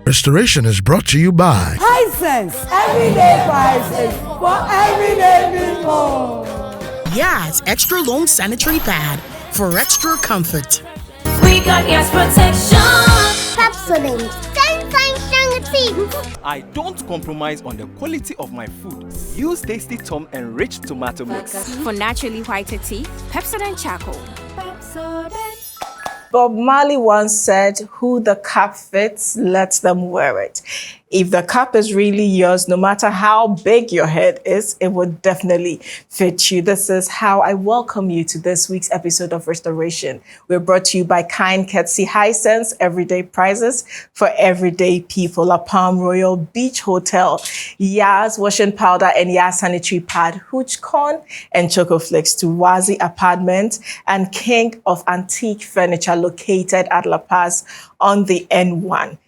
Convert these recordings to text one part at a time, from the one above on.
Restoration is brought to you by High Sense, everyday prices for everyday people. Yes, extra long sanitary pad for extra comfort. We got yes protection. Pepsodent, 10 times stronger teeth. I don't compromise on the quality of my food. Use Tasty Tom enriched tomato mix. For naturally whiter teeth, Pepsodent Charcoal. Bob Marley once said, "Who the cap fits, let them wear it." If the cap is really yours, no matter how big your head is, it would definitely fit you. This is how I welcome you to this week's episode of Restoration. We're brought to you by Kind Courtesy High Sense, everyday prices for everyday people. La Palm Royal Beach Hotel, Yas washing powder and Yas sanitary pad, Hooch Corn and Choco Flakes to Wazi Apartment, and King of Antique Furniture located at La Paz on the N1.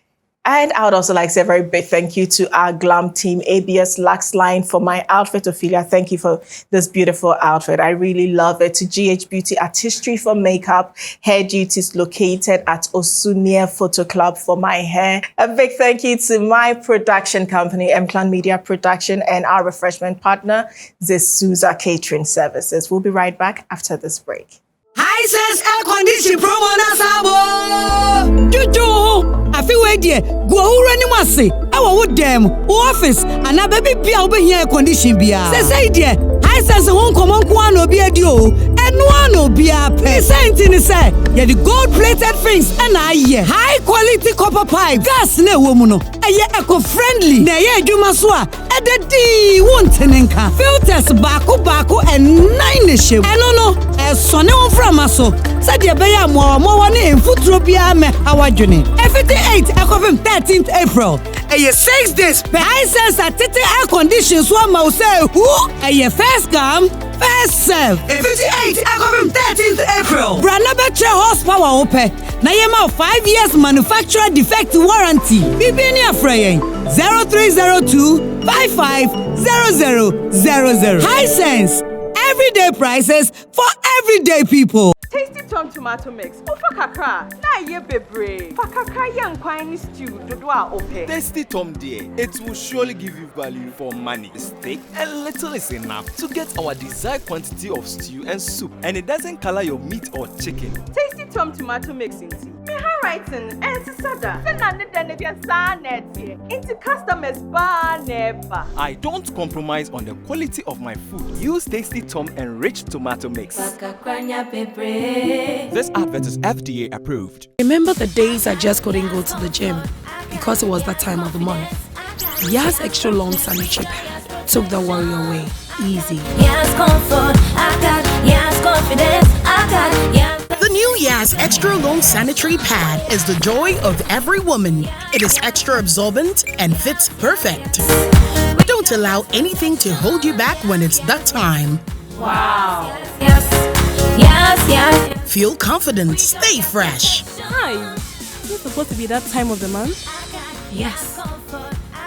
And I would also like to say a very big thank you to our glam team, ABS Lux Line, for my outfit. Ophelia, thank you for this beautiful outfit. I really love it. To GH Beauty Artistry for makeup, Hair Duties located at Osunia Photo Club for my hair. A big thank you to my production company, M-Clan Media Production, and our refreshment partner, Zesuza Catering Services. We'll be right back after this break. High Sense air condition promo na sabo. Juju, I feel way there. Go running masi. I want them. Office and a baby pia over here air condition bia. Say there. High Sense won't come on kwano bia dio. And one no bia pay. Say say. Yeah, the gold plated things and high quality copper pipe. Gas ne womuno. Eco friendly. Na ye juma swa. Ededi won't tenenka. Filters baku and 9 ship. No. Sonne on from us so. Said ya beya more one in Futropia me awajuni. 58 Eco 13th April. 6 days. High Sense at air conditions one mouse say who? First come, first serve. 58 Eco 13th April. Branabetre horsepower open. Na yema 5 years manufacturer defect warranty. Bibini afrayin 0302 550000. High Sense. Everyday prices for everyday people. Tasty Tom tomato mix. Ofa kakra. Na ye bebre. Fa kakra yan kwani stew dodo a ope. Tasty Tom dear, it will surely give you value for money. Steak and little is enough to get our desired quantity of stew and soup, and it doesn't color your meat or chicken. Tasty Tom tomato mix into me handwriting and sada. Into customers bar never. I don't compromise on the quality of my food. Use Tasty Tom enriched tomato mix. This advert is FDA approved. Remember the days I just couldn't go to the gym because it was that time of the month? Yas extra long sanitary pad took the worry away. Easy. Yes, comfort. I got yes, confidence. I got yes. The new Yas extra long sanitary pad is the joy of every woman. It is extra absorbent and fits perfect. Don't allow anything to hold you back when it's that time. Wow. Yes. Feel confident, stay fresh. Hi. Is it supposed to be that time of the month? Yes. I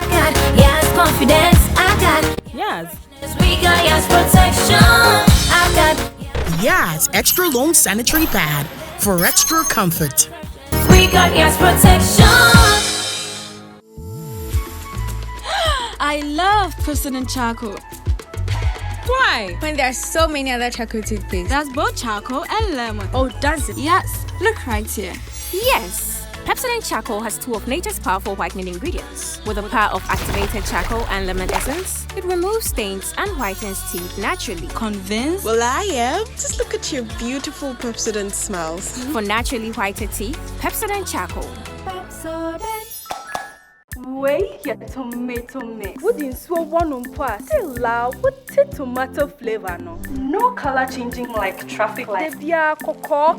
got yes, confidence. I got Yes. we got yes, protection. I got Yas extra long sanitary pad for extra comfort. we got yes, protection. I love Pepsodent Charcoal. Why? When there are so many other charcoal toothpaste. That's both charcoal and lemon. Oh, does it? Yes, look right here. Yes, Pepsodent Charcoal has 2 of nature's powerful whitening ingredients. With the power of activated charcoal and lemon essence, it removes stains and whitens teeth naturally. Convinced? Well, I am. Just look at your beautiful Pepsodent smiles. For naturally whiter teeth, Pepsodent Charcoal. Wait, your tomato mix. Wouldn't so one on pass. Still loud with tomato flavor no. No color changing like traffic lights.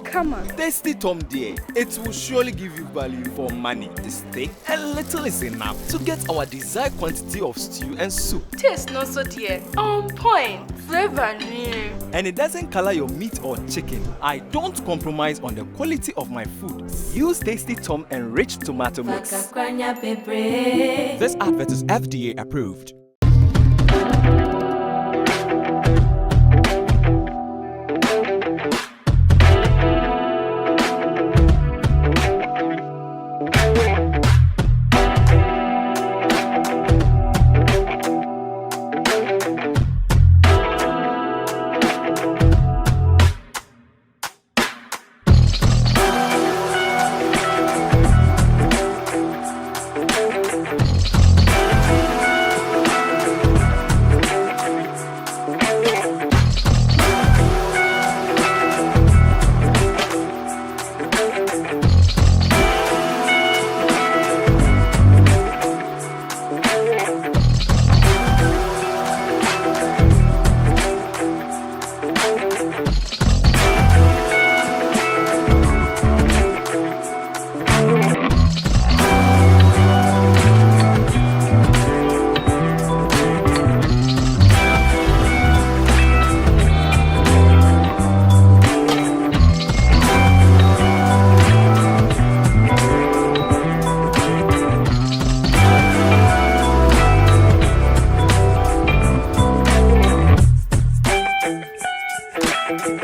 Come on. Tasty Tom dear, it will surely give you value for money. Steak and little is enough to get our desired quantity of stew and soup. Taste not so dear. On point. Flavor new. And it doesn't color your meat or chicken. I don't compromise on the quality of my food. Use Tasty Tom enriched tomato mix. This advert is FDA approved. I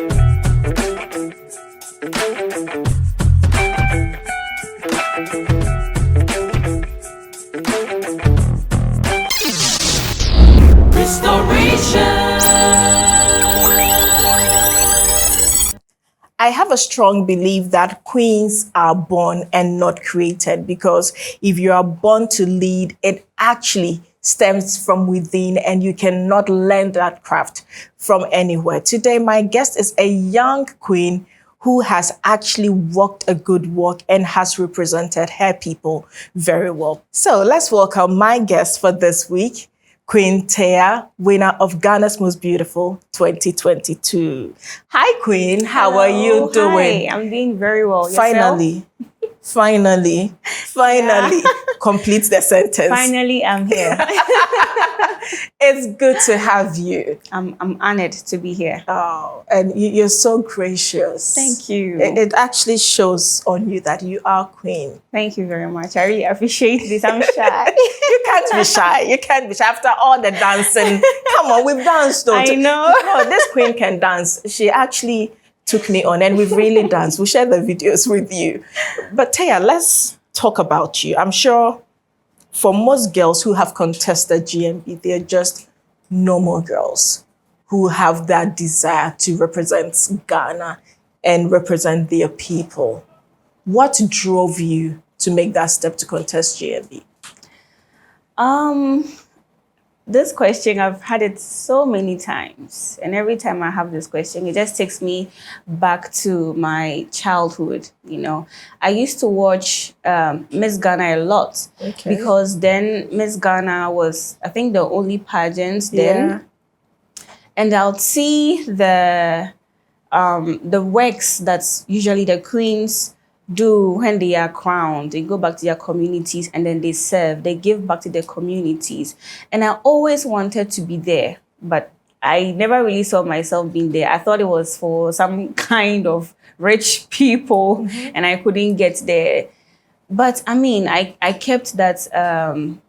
have a strong belief that queens are born and not created, because if you are born to lead, it actually stems from within and you cannot learn that craft from anywhere. Today, my guest is a young queen who has actually walked a good walk and has represented her people very well. So let's welcome my guest for this week, Queen Teiya, winner of Ghana's Most Beautiful 2022. Hi, Queen. How are you doing? Hi, I'm doing very well. Finally. Complete the sentence. Finally, I'm here. It's good to have you. I'm honored to be here. Oh, and you're so gracious. Thank you. It actually shows on you that you are queen. Thank you very much. I really appreciate this. I'm shy. You can't be shy. You can't be shy after all the dancing. Come on, we've danced though. I know. No, this queen can dance. She actually took me on and we've really danced. We'll share the videos with you. But Teiya, let's talk about you. I'm sure for most girls who have contested GMB, they're just normal girls who have that desire to represent Ghana and represent their people. What drove you to make that step to contest GMB? This question, I've had it so many times. And every time I have this question, it just takes me back to my childhood. You know, I used to watch Miss Ghana a lot. Okay. Because then Miss Ghana was, I think, the only pageant then. Yeah. And I'll see the works that usually the queens do when they are crowned. They go back to their communities and then they serve. They give back to their communities. And I always wanted to be there, but I never really saw myself being there. I thought it was for some kind of rich people and I couldn't get there. But I mean, I kept that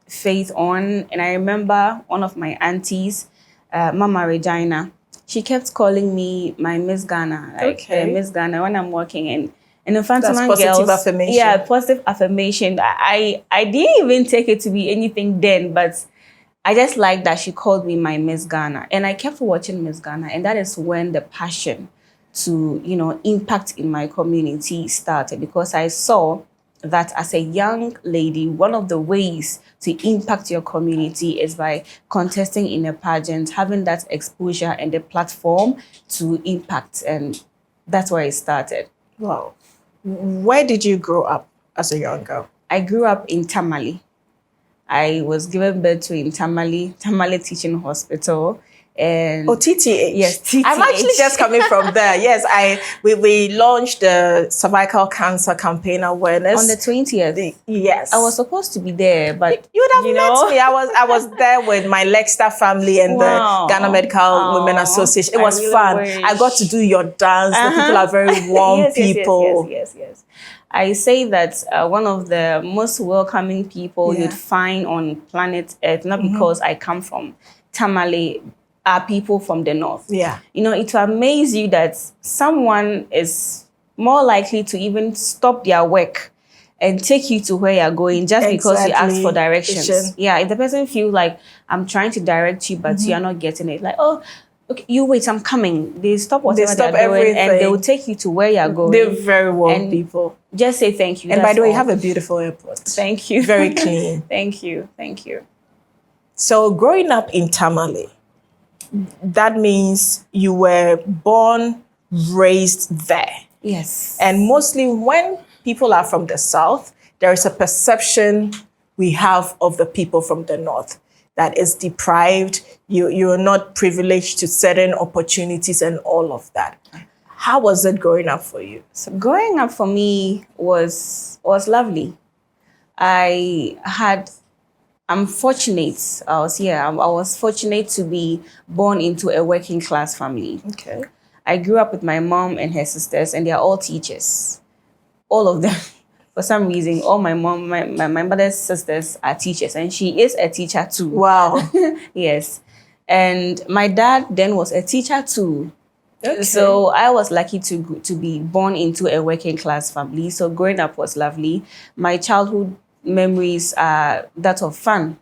faith on. And I remember one of my aunties, Mama Regina, she kept calling me my Miss Ghana, like Miss Ghana when I'm working. And in fact, that's positive affirmation. Yeah, positive affirmation. I didn't even take it to be anything then, but I just liked that she called me my Miss Ghana. And I kept watching Miss Ghana. And that is when the passion to, you know, impact in my community started, because I saw that as a young lady, one of the ways to impact your community is by contesting in a pageant, having that exposure and the platform to impact. And that's where it started. Wow. Where did you grow up as a young girl? I grew up in Tamale. I was given birth to in Tamale Teaching Hospital. And TTH. Yes, TTH. I'm actually just coming from there. Yes, we launched the cervical cancer campaign awareness on the 20th. Yes, I was supposed to be there, but you would have met me. I was there with my Lexter family and the Ghana Medical Women Association. It was really fun. I got to do your dance. The people are very warm people. Yes. I say that one of the most welcoming people you'd find on planet Earth, not because I come from Tamale, are people from the north. Yeah. You know, it will amaze you that someone is more likely to even stop their work and take you to where you're going just because you ask for directions. Yeah, if the person feels like I'm trying to direct you, but you're not getting it, like, oh, okay, you wait, I'm coming. They stop whatever they're doing everything. And they will take you to where you're going. They're very warm people. Just say thank you. And by the way, you have a beautiful airport. Thank you. Very clean. Thank you. So growing up in Tamale, that means you were born, raised there. Yes. And mostly when people are from the south, there is a perception we have of the people from the north that is deprived. You're not privileged to certain opportunities and all of that. How was it growing up for you? So growing up for me was lovely. I'm fortunate. I was fortunate to be born into a working class family. Okay. I grew up with my mom and her sisters, and they are all teachers. All of them. For some reason, all my mother's sisters are teachers, and she is a teacher too. Wow. Yes. And my dad then was a teacher too. Okay. So I was lucky to be born into a working class family. So growing up was lovely. My childhood memories are that of fun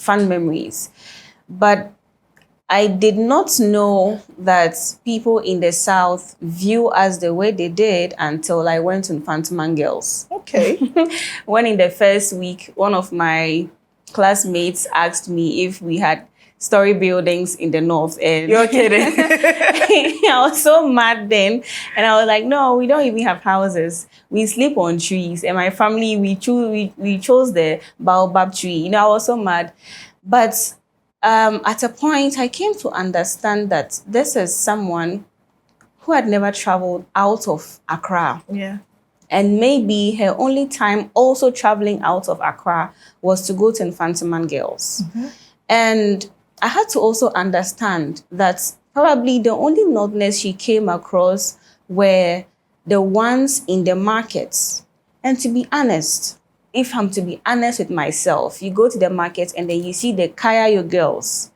memories. But I did not know that people in the South view us the way they did until I went to Infantoman Girls. Okay. When in the first week, one of my classmates asked me if we had story buildings in the North. And you're kidding. I was so mad then. And I was like, no, we don't even have houses. We sleep on trees. And my family, we chose the baobab tree. You know, I was so mad. But at a point, I came to understand that this is someone who had never traveled out of Accra. Yeah. And maybe her only time also traveling out of Accra was to go to Infantoman Girls. And I had to also understand that probably the only Northerners she came across were the ones in the markets. And to be honest, if I'm to be honest with myself, you go to the market and then you see the Kayayo girls.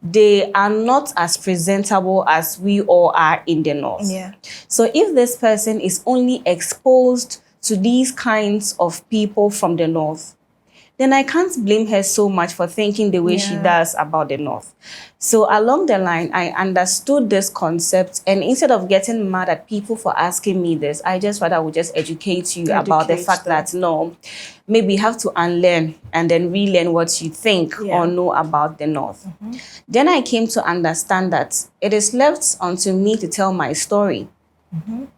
They are not as presentable as we all are in the North. Yeah. So if this person is only exposed to these kinds of people from the North, then I can't blame her so much for thinking the way she does about the North. So along the line, I understood this concept, and instead of getting mad at people for asking me this, I just rather would just educate you about the fact that no, maybe you have to unlearn and then relearn what you think or know about the North. Then I came to understand that it is left unto me to tell my story.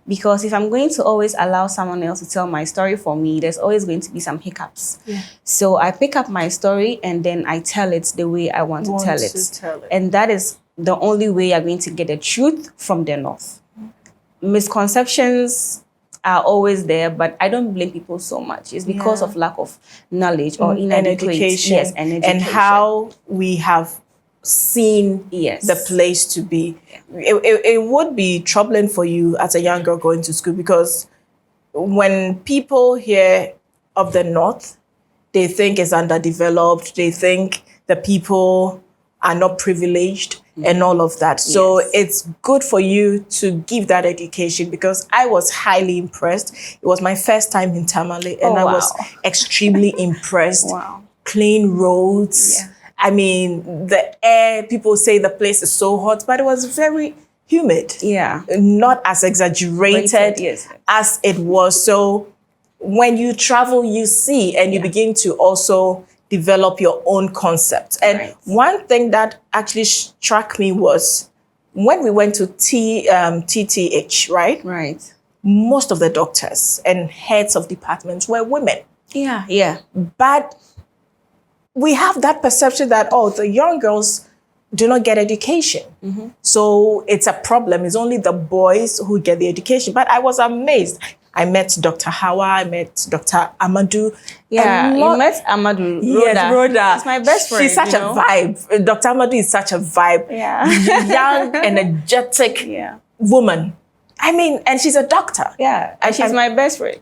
Because if I'm going to always allow someone else to tell my story for me, there's always going to be some hiccups. So I pick up my story and then I tell it the way I want to tell it. And that is the only way you're going to get the truth from the North. Misconceptions are always there, but I don't blame people so much. It's because of lack of knowledge or inadequate education. Yes, and education. And how we have seen the place to be. It would be troubling for you as a young girl going to school, because when people hear of the North, they think it's underdeveloped, they think the people are not privileged and all of that. So it's good for you to give that education, because I was highly impressed. It was my first time in Tamale and I was extremely impressed. Clean roads. I mean, the air, people say the place is so hot, but it was very humid. Not as exaggerated as it was. So when you travel, you see, and you begin to also develop your own concept. And one thing that actually struck me was when we went to TTH, right? Most of the doctors and heads of departments were women. But we have that perception that, oh, the young girls do not get education. So it's a problem. It's only the boys who get the education. But I was amazed. I met Dr. Hawa, I met Dr. Amadou. You met Amadou. Rhoda. She's my best friend. She's such a vibe. Dr. Amadou is such a vibe. Young, energetic woman. I mean, and she's a doctor. And she's my best friend.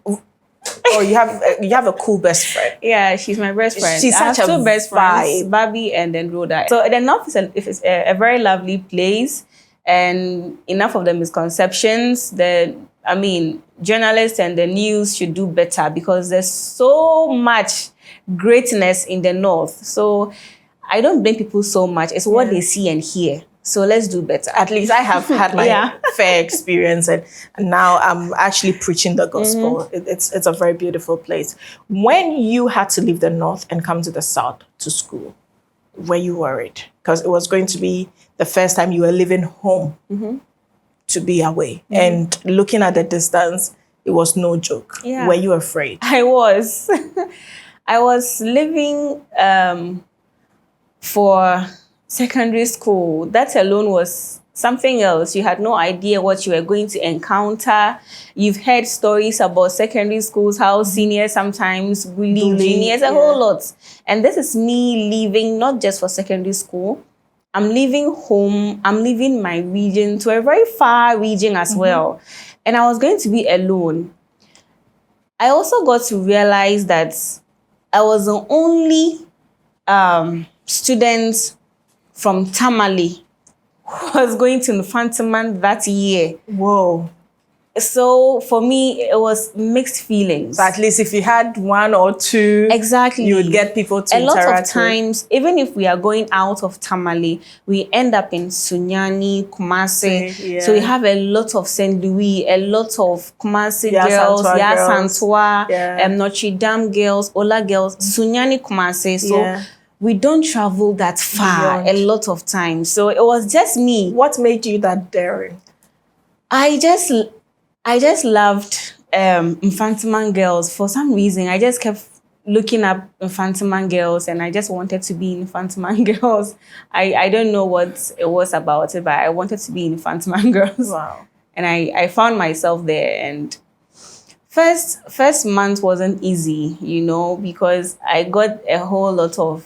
Oh, you have a cool best friend. Yeah, she's my best friend. She's such a two best friends, Barbie and then Rhoda. So the North is a very lovely place, and enough of the misconceptions. Journalists and the news should do better, because there's so much greatness in the North. So I don't blame people so much. It's what they see and hear. So let's do better. At least I have had my fair experience, and now I'm actually preaching the gospel. It's a very beautiful place. When you had to leave the North and come to the South to school, were you worried? Because it was going to be the first time you were leaving home to be away. And looking at the distance, it was no joke. Were you afraid? I was. I was leaving for secondary school. That alone was something else. You had no idea what you were going to encounter. You've heard stories about secondary schools, how seniors sometimes bully juniors, a whole lot. And this is me leaving not just for secondary school. I'm leaving home. I'm leaving my region to a very far region as well. And I was going to be alone. I also got to realize that I was the only student from Tamale was going to Infantiman that year. Whoa. So for me, it was mixed feelings. So at least if you had one or two, exactly, you would get people to a lot interact of times, even if we are going out of Tamale, we end up in Sunyani, Kumasi. Yeah. So we have a lot of St. Louis, a lot of Kumasi Ya girls, Santua Ya girls. Santua, Yeah. Notre Dame girls, Ola girls, Sunyani, Kumasi. So Yeah. we don't travel that far a lot of times. So it was just me. What made you that daring? I just loved Infantiman girls. For some reason, I just kept looking up Infantiman girls and I just wanted to be Infantiman girls. I don't know what it was about it, but I wanted to be Infantiman girls. Wow. And I found myself there. And first month wasn't easy, you know, because I got a whole lot of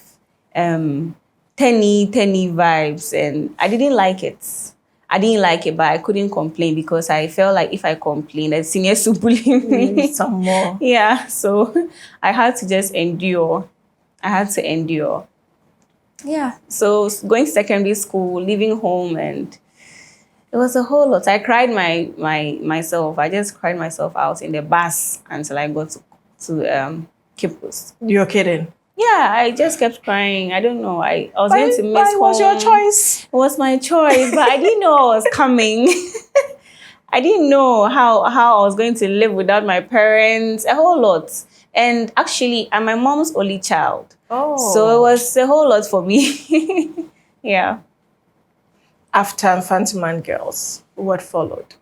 tenny vibes and I didn't like it. But I couldn't complain because I felt like if I complained, the seniors would bully me. Some more. Yeah, so I had to just endure. Yeah, so going to secondary school, leaving home, and it was a whole lot. I cried myself. I just cried myself out in the bus until I got to Kipus. You're kidding? Yeah, I just kept crying. I don't know. I was going to miss home. It was your choice. It was my choice, but I didn't know I was coming. I didn't know how I was going to live without my parents, a whole lot. And actually, I'm my mom's only child. Oh. So it was a whole lot for me. Yeah. After Infantiman Girls, what followed?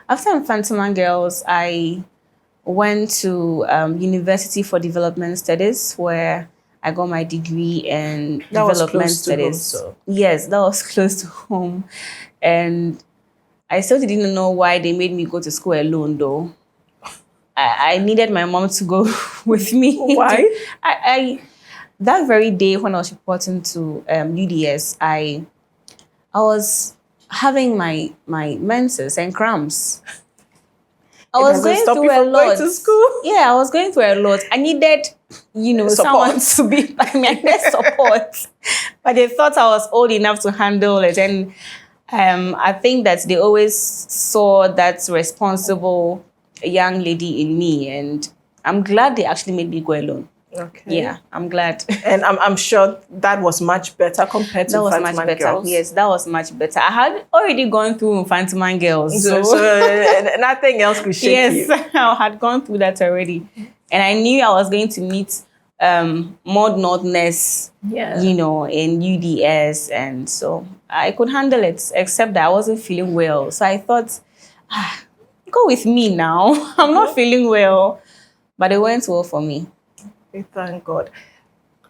After Infantiman Girls, I went to University for Development Studies, where I got my degree in development studies. So. Yes, that was close to home. And I still didn't know why they made me go to school alone, though. I needed my mom to go with me. Why? I that very day when I was reporting to UDS, I was having my menses and cramps. I was going through a lot. Going to school? Yeah, I was going through a lot. I needed, someone to be by me. I needed support. But they thought I was old enough to handle it. And I think that they always saw that responsible young lady in me. And I'm glad they actually made me go alone. Okay. Yeah, I'm glad. And I'm sure that was much better compared to Infantiman Girls. Yes, that was much better. I had already gone through Infantiman Girls. So nothing else could shake you. Yes, I had gone through that already. And I knew I was going to meet more Northness, in UDS. And so I could handle it, except that I wasn't feeling well. So I thought, go with me now. I'm not feeling well. But it went well for me. Thank God.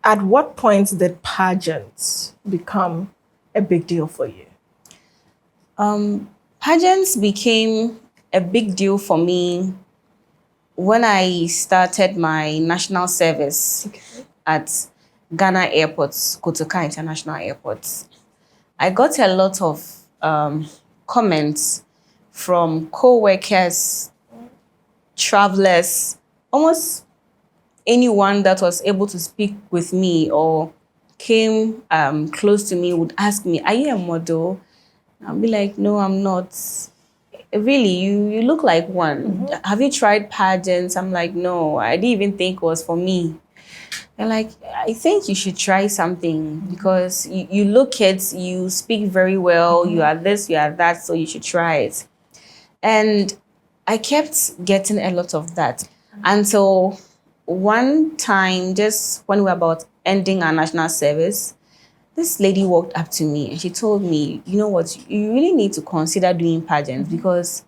At what point did pageants become a big deal for you? Pageants became a big deal for me when I started my national service at Ghana Airports, Kotoka International Airport. I got a lot of comments from co-workers, travelers, almost anyone that was able to speak with me or came close to me would ask me, "Are you a model?" I'll be like, "No, I'm not." "Really, you look like one. Have you tried pageants?" I'm like, "No, I didn't even think it was for me." They're like, "I think you should try something because you look it, you speak very well, you are this, you are that, so you should try it." And I kept getting a lot of that until one time, just when we were about ending our national service, this lady walked up to me and she told me, "You know what, you really need to consider doing pageants because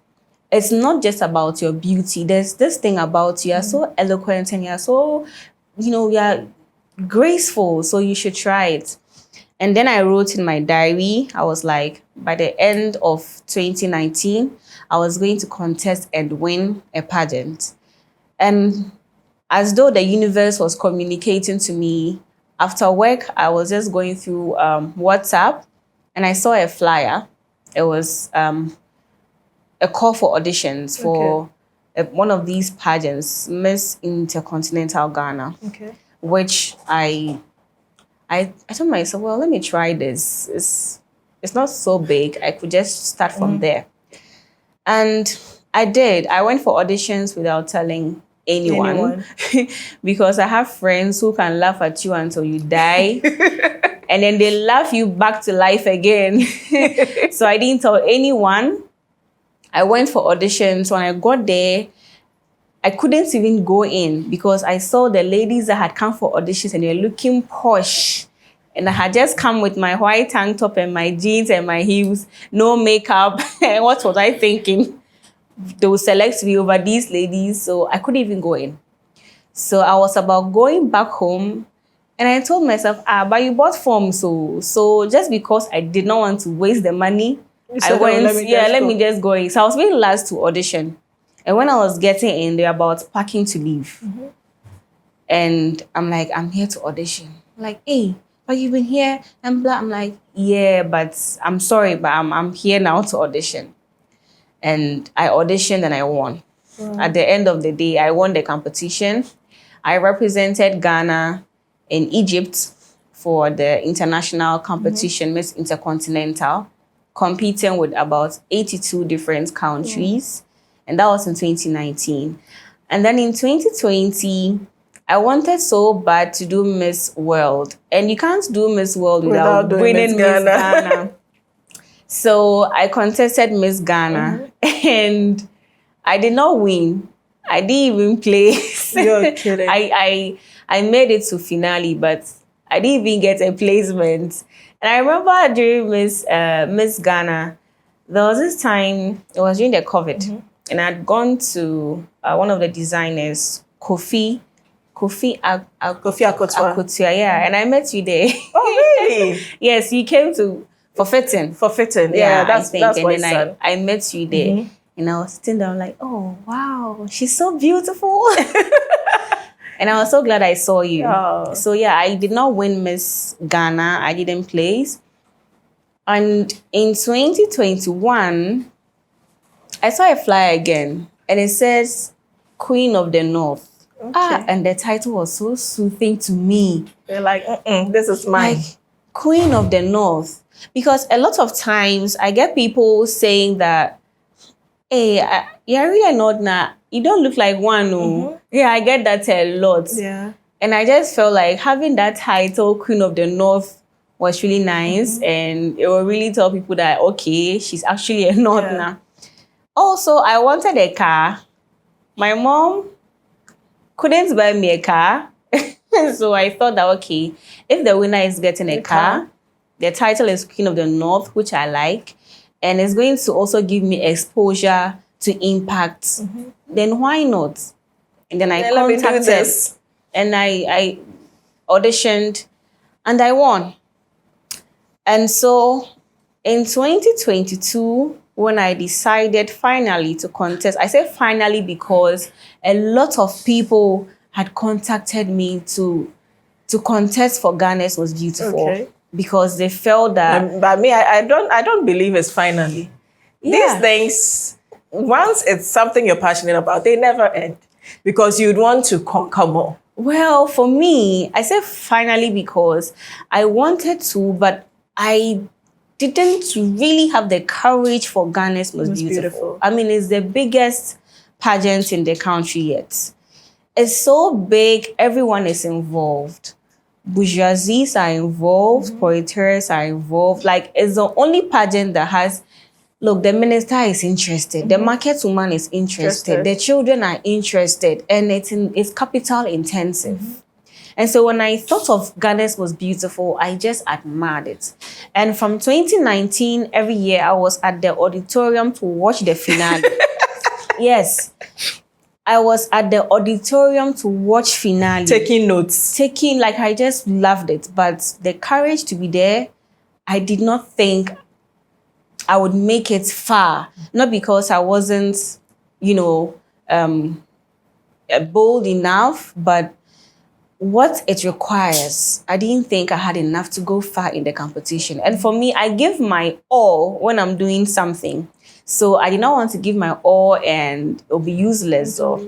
it's not just about your beauty. There's this thing about you are so eloquent and you're so, you're graceful, so you should try it." And then I wrote in my diary, I was like, by the end of 2019, I was going to contest and win a pageant. And as though the universe was communicating to me, after work, I was just going through WhatsApp and I saw a flyer. It was a call for auditions for one of these pageants, Miss Intercontinental Ghana, which I told myself, well, let me try this. It's not so big. I could just start from there. And I did. I went for auditions without telling anyone. Because I have friends who can laugh at you until you die. And then they laugh you back to life again. So I didn't tell anyone. I went for auditions. When I got there, I couldn't even go in because I saw the ladies that had come for auditions and they're looking posh. And I had just come with my white tank top and my jeans and my heels, no makeup. What was I thinking? They would select me over these ladies, so I couldn't even go in. So I was about going back home, and I told myself, but you bought forms, so just because I did not want to waste the money, I went, let me just go in. So I was being last to audition. And when I was getting in, they were about packing to leave. And I'm like, I'm here to audition. I'm like, hey, but you've been here and blah. I'm like, yeah, but I'm sorry, but I'm here now to audition. And I auditioned and I won. At the end of the day, I won the competition. I represented Ghana in Egypt for the international competition, Miss Intercontinental, competing with about 82 different countries. And that was in 2019. And then in 2020, I wanted so bad to do Miss World. And you can't do Miss World without winning Miss Ghana. So I contested Miss Ghana and I did not win. I didn't even place. You're kidding. I made it to finale, but I didn't even get a placement. And I remember during Miss Ghana, there was this time, it was during the COVID, and I'd gone to one of the designers, Kofi Akotua, yeah, and I met you there. Oh, really? Yes, you came for fitting. Yeah, that's and my then son. I met you there. And I was sitting down like, oh, wow, she's so beautiful. And I was so glad I saw you. Oh. So yeah, I did not win Miss Ghana. I didn't place. And in 2021, I saw a flyer again. And it says, Queen of the North. And the title was so soothing to me. They're like, this is mine. Like, Queen of the North. Because a lot of times I get people saying that, hey, you're really not now. You don't look like one. Yeah, I get that a lot. Yeah. And I just felt like having that title, Queen of the North, was really nice. And it will really tell people that, okay, she's actually a North now. Also, I wanted a car. My mom couldn't buy me a car. So I thought that, okay, if the winner is getting a car, the title is Queen of the North, which I like, and it's going to also give me exposure to impact, then why not? And then I contacted, and I auditioned, and I won. And so in 2022, when I decided finally to contest, I say finally because a lot of people had contacted me to contest for Ghana's Was Beautiful because they felt that. But me, I don't believe it's finally. These things, once it's something you're passionate about, they never end because you'd want to conquer more. Well, for me, I say finally because I wanted to, but I didn't really have the courage for Ghana's Was Beautiful. I mean, it's the biggest pageant in the country yet. It's so big, everyone is involved. Bourgeoisies are involved, proletariats are involved. Like, it's the only pageant that has, look, the minister is interested, the market woman is interested, the children are interested, and it's capital intensive. And so when I thought of Ghana's Was Beautiful, I just admired it. And from 2019, every year I was at the auditorium to watch the finale. Yes. I was at the auditorium to watch finale. Taking notes. Like, I just loved it. But the courage to be there, I did not think I would make it far. Not because I wasn't, bold enough, but what it requires, I didn't think I had enough to go far in the competition. And for me, I give my all when I'm doing something. So I did not want to give my all and it'll be useless or,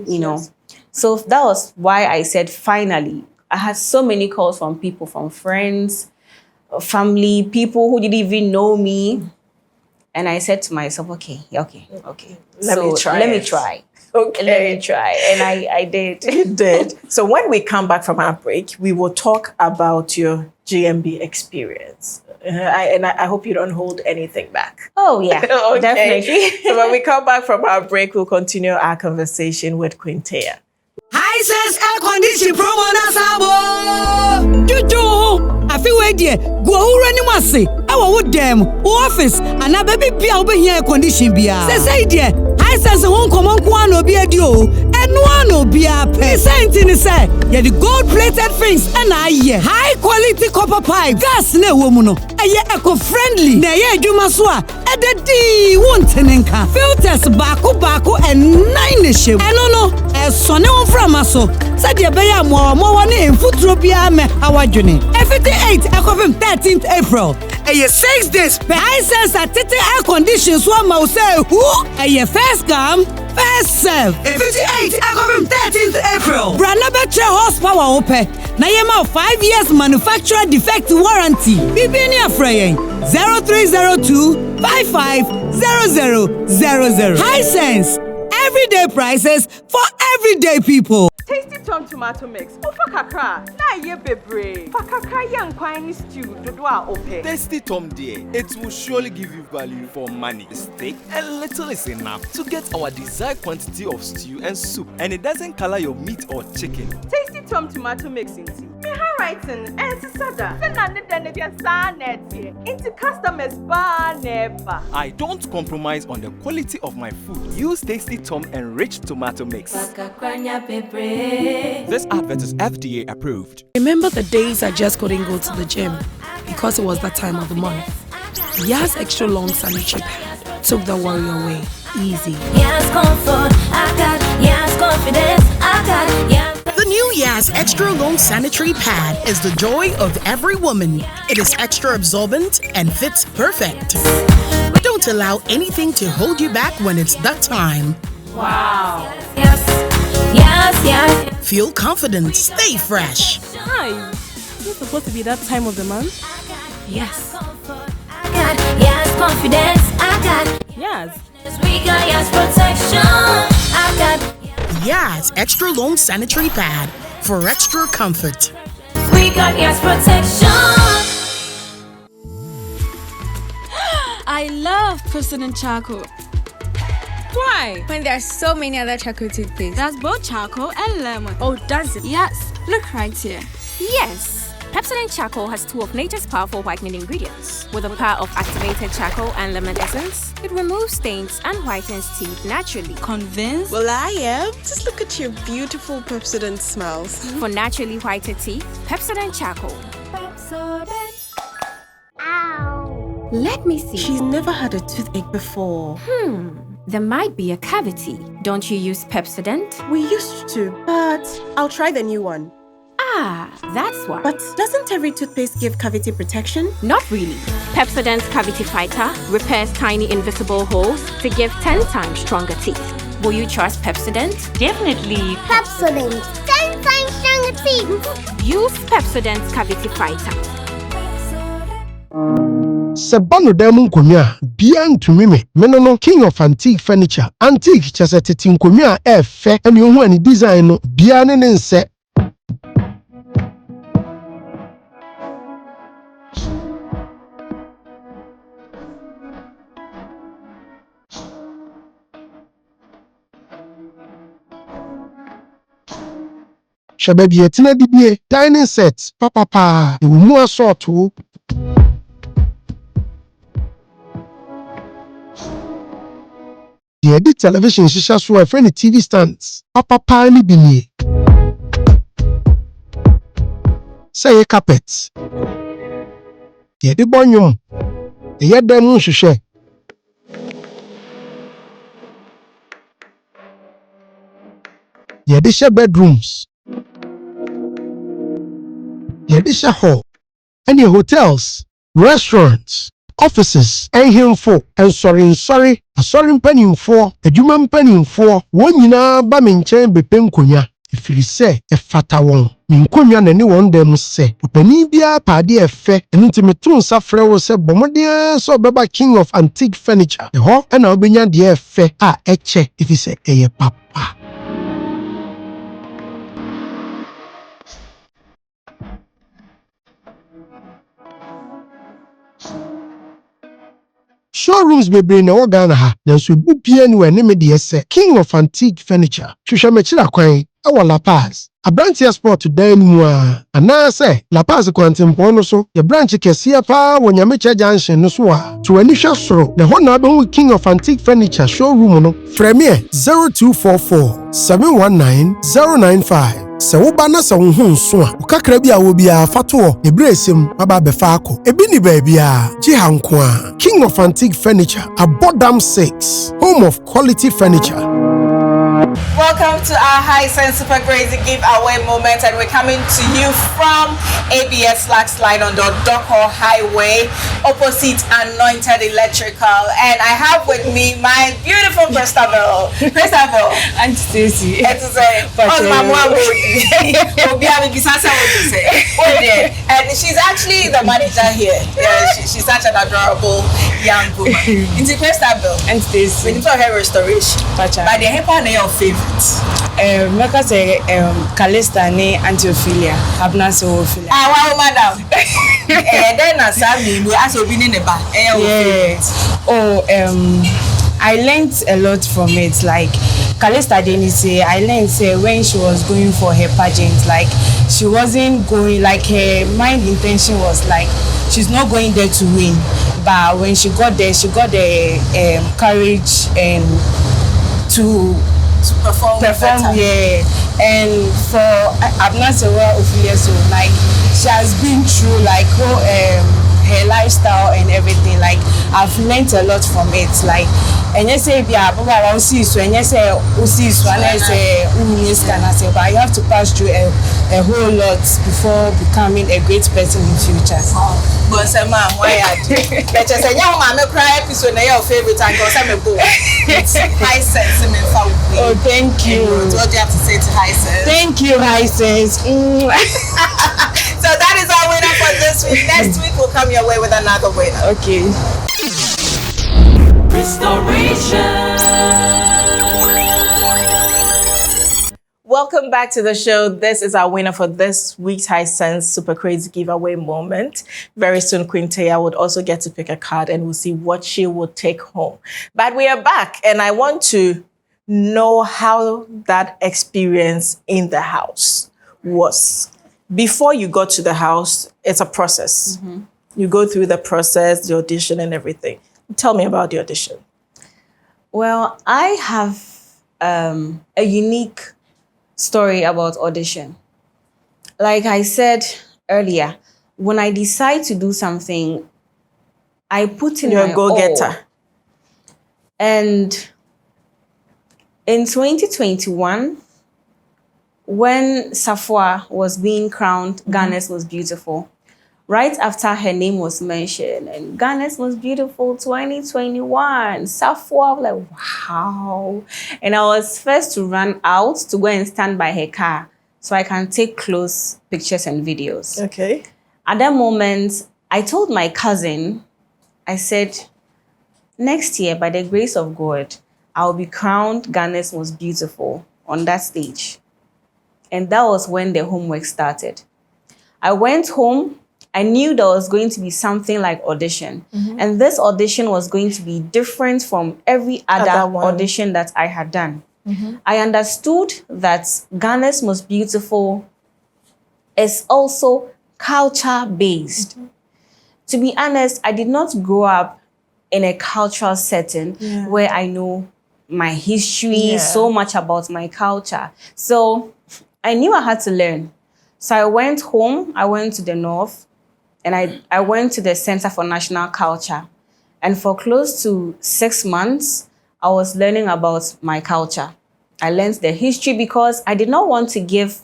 So that was why I said finally. I had so many calls from people, from friends, family, people who didn't even know me. And I said to myself, okay. Let me try. Okay. Let me try. And I did. You did. So when we come back from our break, we will talk about your GMB experience. I hope you don't hold anything back. Oh, yeah. Okay. Definitely. So when we come back from our break, we'll continue our conversation with Queen Teiya. High sense air condition promo na sabo. Juju, I feel way there. Go running wasi. I will them. Office and a baby pia over here air condition bia. Say there. High sense won't come on one or be a dio. And one or be a pay. Say yeah the gold plated things and high quality copper pipe. Gas ne womuno. Eco friendly. Na ye jumaswa. The D won't tenenka. Filters baku and 9 ship. I don't know. Sonne on from aso. Said ya beya more one in Futrobia me our journey. 58 Eco 13th April. 6 days. High sense at air conditions one mouse say who? First come, first serve. 58 Eco 13th April. Branabetre horsepower open. Na yema 5 years manufacturer defect warranty. Bibinia Freyen 0302 550000. High sense. Everyday prices for everyday people. Tasty Tom tomato mix. Ofa kakra. Na ye bebre. Fa kakra yan kwani stew dodoa ope. Tasty Tom dear, it will surely give you value for money. Steak and little is enough to get our desired quantity of stew and soup, and it doesn't color your meat or chicken. Tasty Tom tomato mix into. Me handwriting and sada. Send into customers bar never. I don't compromise on the quality of my food. Use Tasty Tom enriched tomato mix. This advert is FDA approved. Remember the days I just couldn't go to the gym because it was that time of the month? Yas extra long sanitary pad took the worry away. Easy. Yes, comfort. I got yes, confidence. I got yes. The new Yas Extra Long Sanitary Pad is the joy of every woman. It is extra absorbent and fits perfect. Don't allow anything to hold you back when it's that time. Wow. Yes. Feel confident, stay fresh. Hi. Is it supposed to be that time of the month? Yes. I got yes, confidence. I got yes. We got yes, protection. I got Yas Extra Long Sanitary Pad for extra comfort. We got yes, protection. I love President Charcoal. Why? When there are so many other charcoal toothpaste. That's both charcoal and lemon. Oh, does it? Yes, look right here. Yes. Pepsodent Charcoal has 2 of nature's powerful whitening ingredients. With the power of activated charcoal and lemon essence, it removes stains and whitens teeth naturally. Convinced? Well, I am. Just look at your beautiful Pepsodent smiles. For naturally whiter teeth, Pepsodent Charcoal. Ow. Let me see. She's never had a toothache before. There might be a cavity. Don't you use Pepsodent? We used to, but I'll try the new one. Ah, that's why. But doesn't every toothpaste give cavity protection? Not really. Pepsodent Cavity Fighter repairs tiny invisible holes to give 10 times stronger teeth. Will you trust Pepsodent? Definitely. Pepsodent. 10 times stronger teeth. Use Pepsodent Cavity Fighter. Sebano demu nkomia bia ntumi me no king of antique furniture antique chese tete nkomia efe ene ohu ani design no bia ne nse Shababi etina dibie dining set papa e mu asorto the television shisha so a friend TV stands papa ni bini say carpet the bonyum the yedem hwehwe the additional bedrooms the additional hall and your hotels restaurants offices and himfo and sorry penny for a human penny for one yina ba me nchen bepe nkonya Ɛfiri sɛ ɛfata wɔn. Minkonwa na ne wɔn dem sɛ opani bia paade ɛfɛ ɛno nti meto nsa frɛ wo sɛ bɔmmɔden sɛ ɔbɛba King of Antique Furniture. Ɛhɔ ɛna wobɛnya deɛ ɛfɛ a ɛkyɛ ɛfiri sɛ ɛyɛ papa. Showrooms bebree na wɔ Ghana ha, nanso ebu bia ni wɔ ne me deɛ sɛ King of Antique Furniture. Hwehwɛ m'akyiri kwan ɛwɔ La Paz. Abranteɛ Sport dan mu a anaasɛ La Paz kwantempɔn no so yɛ branch kɛseɛ paa wɔ Nyamekyɛ Junction no so a to ani hwɛ soro na hɔ na bɛhu King of Antique Furniture showroom no. Frɛ me 0244 719 095. Sɛ woba na sɛ wo ho nso a wokakra bi a wɔ biara fa to hɔ ɛberɛ ɛsɛm aba bɛfa akɔ ebi ni baabi a gye ha nko a. King of Antique Furniture, Abodam 6, home of quality furniture. Welcome to our High Sense Super Crazy giveaway moment, and we're coming to you from ABS Slack Line on the Docker Highway, opposite Anointed Electrical. And I have with me my beautiful Christabel. Christabel. Auntie Stacy. And she's actually the manager here. Yeah, she's such an adorable young woman. Auntie Christabel. Auntie Stacy. We need to have restoration. By the help of your favorite. Meka say Calista ne Antiophila. Abna so Ophelia. Ah, wow, madam. Then I said we ask obi ne ba. Oh, I learned a lot from it. Like Calista didn't say, I learned when she was going for her pageant, like she wasn't going, like her mind intention was like she's not going there to win, but when she got there, she got the courage and to perform yeah. And for Abnasewa Ophelia, so like she has been through like her lifestyle and everything. Like I've learned a lot from it. Like and you say Baba see so and you say Usi so and I say but you have to pass through a whole lot before becoming a great person in future. But Sama, why I do? But just a young man cry episode na your favorite and go some book. It's High Sense and oh, thank you. What do you have to say to High Sense? Thank you, High Sense. So that is our winner for this week. Next week we'll come your way with another winner. Okay. Welcome back to the show. This is our winner for this week's High Sense Super Crazy giveaway moment. Very soon, Queen Teiya would also get to pick a card and we'll see what she will take home. But we are back and I want to know how that experience in the house was. Before you got to the house, it's a process. Mm-hmm. You go through the process, the audition and everything. Tell me about the audition. Well, I have a unique story about audition. Like I said earlier, when I decide to do something, I put in You're my a go-getter. And in 2021, when Safwa was being crowned, Ghana's was beautiful. Right after her name was mentioned, and Ghana's was beautiful 2021. Safwa, like, wow. And I was first to run out to go and stand by her car so I can take close pictures and videos. Okay. At that moment, I told my cousin, I said, next year, by the grace of God, I'll be crowned Ghana's most beautiful on that stage. And that was when the homework started. I went home. I knew there was going to be something like audition. Mm-hmm. And this audition was going to be different from every other audition that I had done. Mm-hmm. I understood that Ghana's most beautiful is also culture-based. Mm-hmm. To be honest, I did not grow up in a cultural setting where I know my history, so much about my culture. So I knew I had to learn. So I went home, I went to the north, and I went to the Center for National Culture. And for close to 6 months, I was learning about my culture. I learned the history because I did not want to give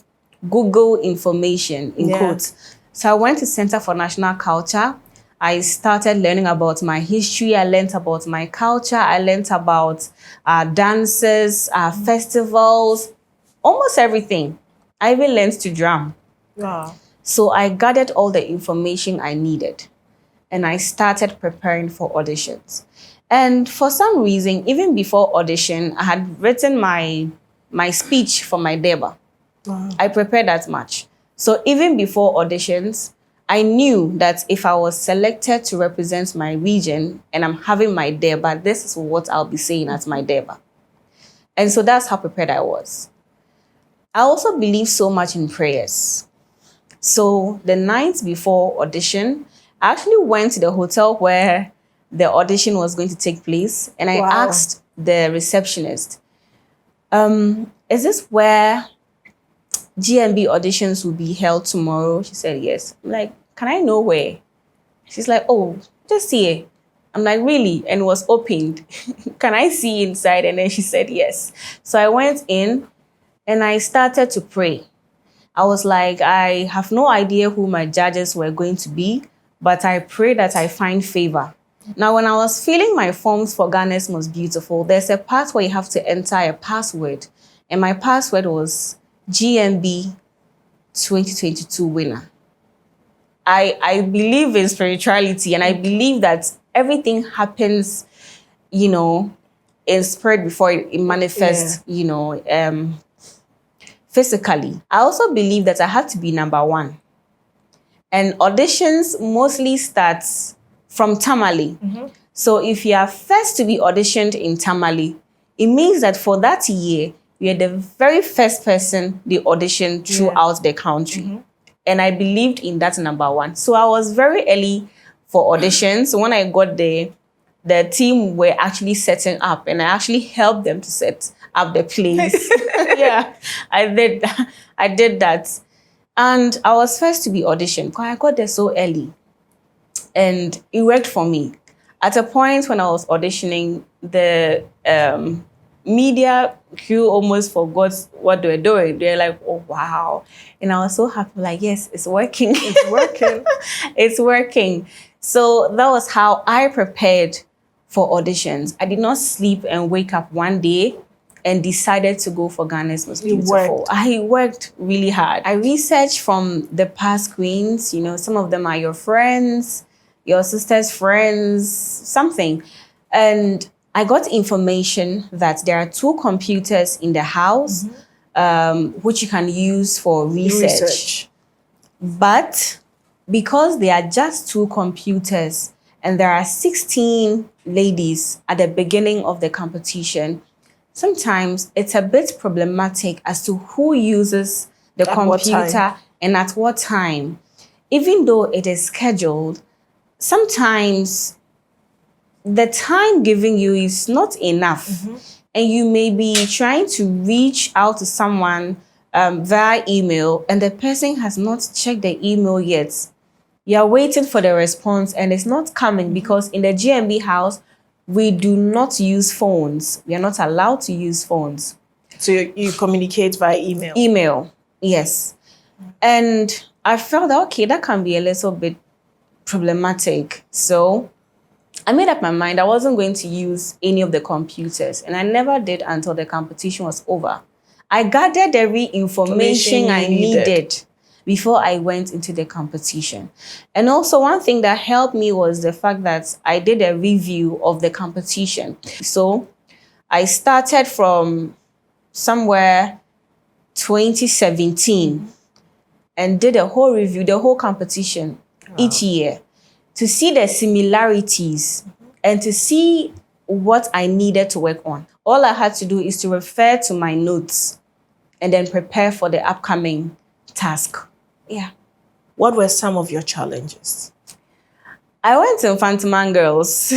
Google information in quotes. So I went to Center for National Culture. I started learning about my history. I learned about my culture. I learned about dances, festivals. almost everything. I even learned to drum. Wow. So I gathered all the information I needed and I started preparing for auditions. And for some reason, even before audition, I had written my speech for my deba. Wow. I prepared that much. So even before auditions, I knew that if I was selected to represent my region and I'm having my deba, this is what I'll be saying at my deba. And so that's how prepared I was. I also believe so much in prayers. So the night before audition, I actually went to the hotel where the audition was going to take place, and I asked the receptionist, is this where GMB auditions will be held tomorrow? She said yes. I'm like, can I know where? She's like, oh, just here. I'm like, really? And it was opened. Can I see inside? And then she said yes. So I went in and I started to pray. I was like, I have no idea who my judges were going to be, but I pray that I find favor. Now, when I was filling my forms for Ghana's Most Beautiful, there's a part where you have to enter a password. And my password was GMB 2022 winner. I believe in spirituality, and I believe that everything happens, you know, in spirit before it manifests, you know, physically. I also believe that I had to be number one. And auditions mostly starts from Tamale. So if you are first to be auditioned in Tamale, it means that for that year, you're the very first person they auditioned throughout the country. And I believed in that number one. So I was very early for auditions. So when I got there, the team were actually setting up, and I actually helped them to set up the place. Yeah, I did that. And I was first to be auditioned because I got there so early. And it worked for me. At a point when I was auditioning, the media crew almost forgot what they were doing. They're like, oh, wow. And I was so happy, like, yes, it's working. It's working. It's working. So that was how I prepared for auditions. I did not sleep and wake up one day and decided to go for Ghana's Most Beautiful. I worked really hard. I researched from the past queens. You know, some of them are your friends, your sister's friends, something. And I got information that there are 2 computers in the house, which you can use for research. But because there are just 2 computers and there are 16 ladies at the beginning of the competition, sometimes it's a bit problematic as to who uses the computer and at what time. Even though it is scheduled, sometimes the time given you is not enough. And you may be trying to reach out to someone via email, and the person has not checked the email yet. You're waiting for the response and it's not coming because in the GMB house, we do not use phones. We are not allowed to use phones. So you communicate via email? Email, yes. And I felt that, okay, that can be a little bit problematic. So I made up my mind I wasn't going to use any of the computers. And I never did until the competition was over. I gathered every information I needed before I went into the competition. And also one thing that helped me was the fact that I did a review of the competition. So I started from somewhere 2017 and did a whole review, the whole competition each year to see the similarities and to see what I needed to work on. All I had to do is to refer to my notes and then prepare for the upcoming task. Yeah. What were some of your challenges? I went to Infantiman Girls.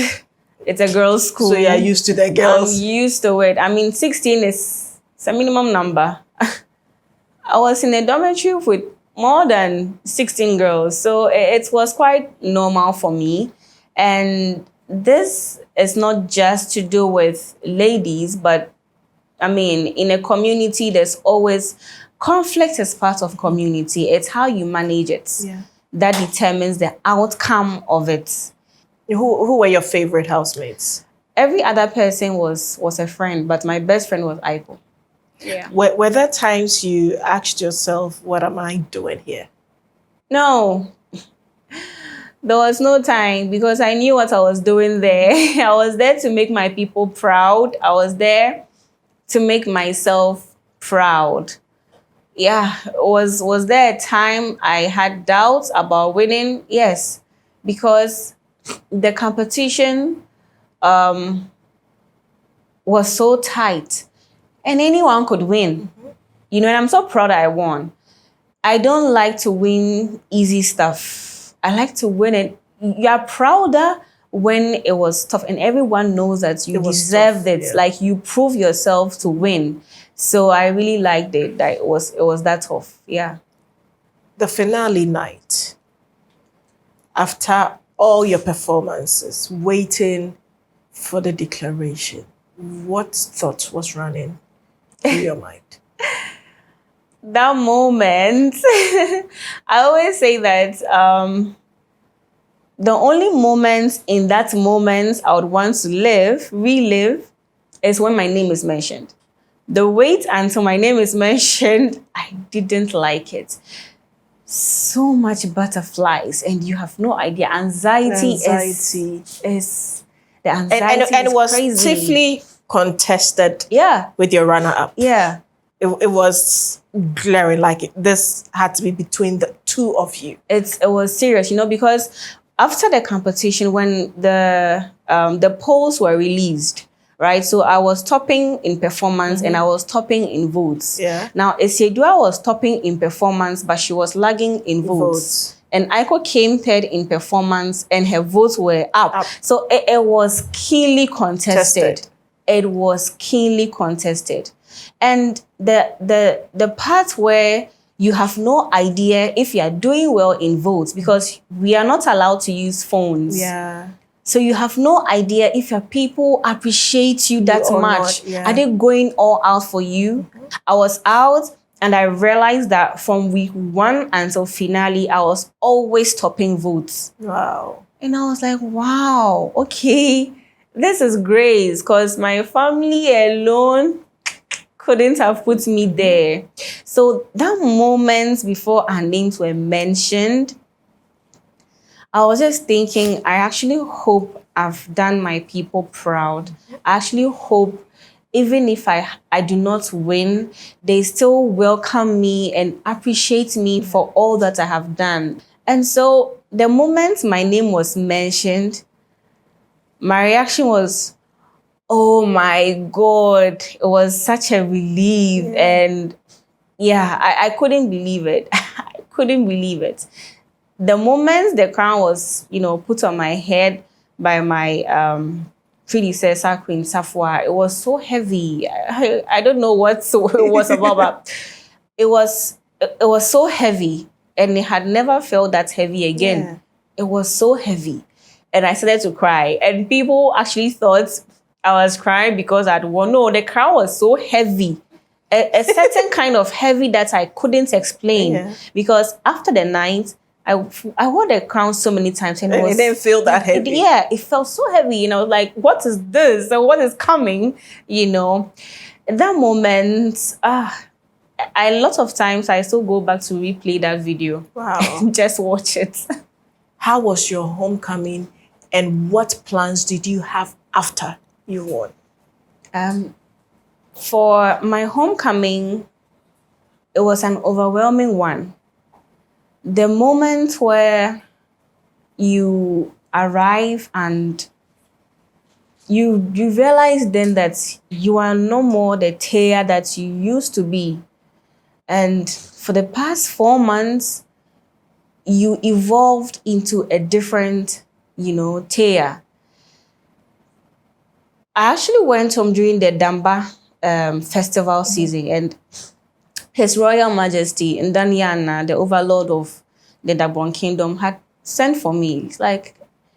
It's a girls' school. So you're used to the girls? I'm used to it. I mean, 16 is a minimum number. I was in a dormitory with more than 16 girls. So it was quite normal for me. And this is not just to do with ladies, but I mean, in a community, there's always conflict as part of community. It's how you manage it that determines the outcome of it. Who were your favorite housemates? Every other person was a friend, but my best friend was Aiko. Yeah. Were there times you asked yourself, what am I doing here? No. There was no time because I knew what I was doing there. I was there to make my people proud. I was there to make myself proud. Yeah, was there a time I had doubts about winning? Yes, because the competition was so tight and anyone could win. You know, and I'm so proud I won. I don't like to win easy stuff. I like to win it. You're prouder when it was tough and everyone knows that you deserved it. Yeah. Like you prove yourself to win. So I really liked it. That it was that tough. Yeah. The finale night, after all your performances, waiting for the declaration, what thought was running through your mind? That moment, I always say that the only moments in that moment I would want to relive, is when my name is mentioned. The wait until my name is mentioned, I didn't like it. So much butterflies, and you have no idea. Anxiety. Is the anxiety and it was crazy. stiffly contested. Yeah. With your runner-up. Yeah. It was glaring, like this had to be between the two of you. It was serious, you know, because after the competition, when the polls were released, right? So I was topping in performance and I was topping in votes. Yeah. Now, Esedua was topping in performance, but she was lagging in votes. And Aiko came third in performance and her votes were up. So it was keenly contested. It was keenly contested. And the part where you have no idea if you are doing well in votes, because we are not allowed to use phones. Yeah. So you have no idea if your people appreciate you that much. Not, yeah. Are they going all out for you? I was out and I realized that from week 1 until finale, I was always topping votes. Wow. And I was like, wow, okay, this is great, because my family alone couldn't have put me there. So that moment before our names were mentioned, I was just thinking, I actually hope I've done my people proud. I actually hope even if I do not win, they still welcome me and appreciate me for all that I have done. And so the moment my name was mentioned, my reaction was, oh my God, it was such a relief. And yeah, I couldn't believe it. I couldn't believe it. The moment the crown was, put on my head by my predecessor, Queen Safwa, it was so heavy. I don't know what it was about, but it was so heavy, and it had never felt that heavy again. Yeah. It was so heavy, and I started to cry. And people actually thought I was crying because I'd won. No, the crown was so heavy. A certain kind of heavy that I couldn't explain, because after the night, I wore the crown so many times and it didn't feel that heavy. It felt so heavy, like, what is this? And what is coming? At that moment, a lot of times I still go back to replay that video. Wow. Just watch it. How was your homecoming, and what plans did you have after you won? For my homecoming, it was an overwhelming one. The moment where you arrive and you realize then that you are no more the Teiya that you used to be. And for the past 4 months, you evolved into a different, Teiya. I actually went home during the Damba festival season, and His Royal Majesty Ndanyana, the overlord of the Dabon Kingdom, had sent for me. It's like,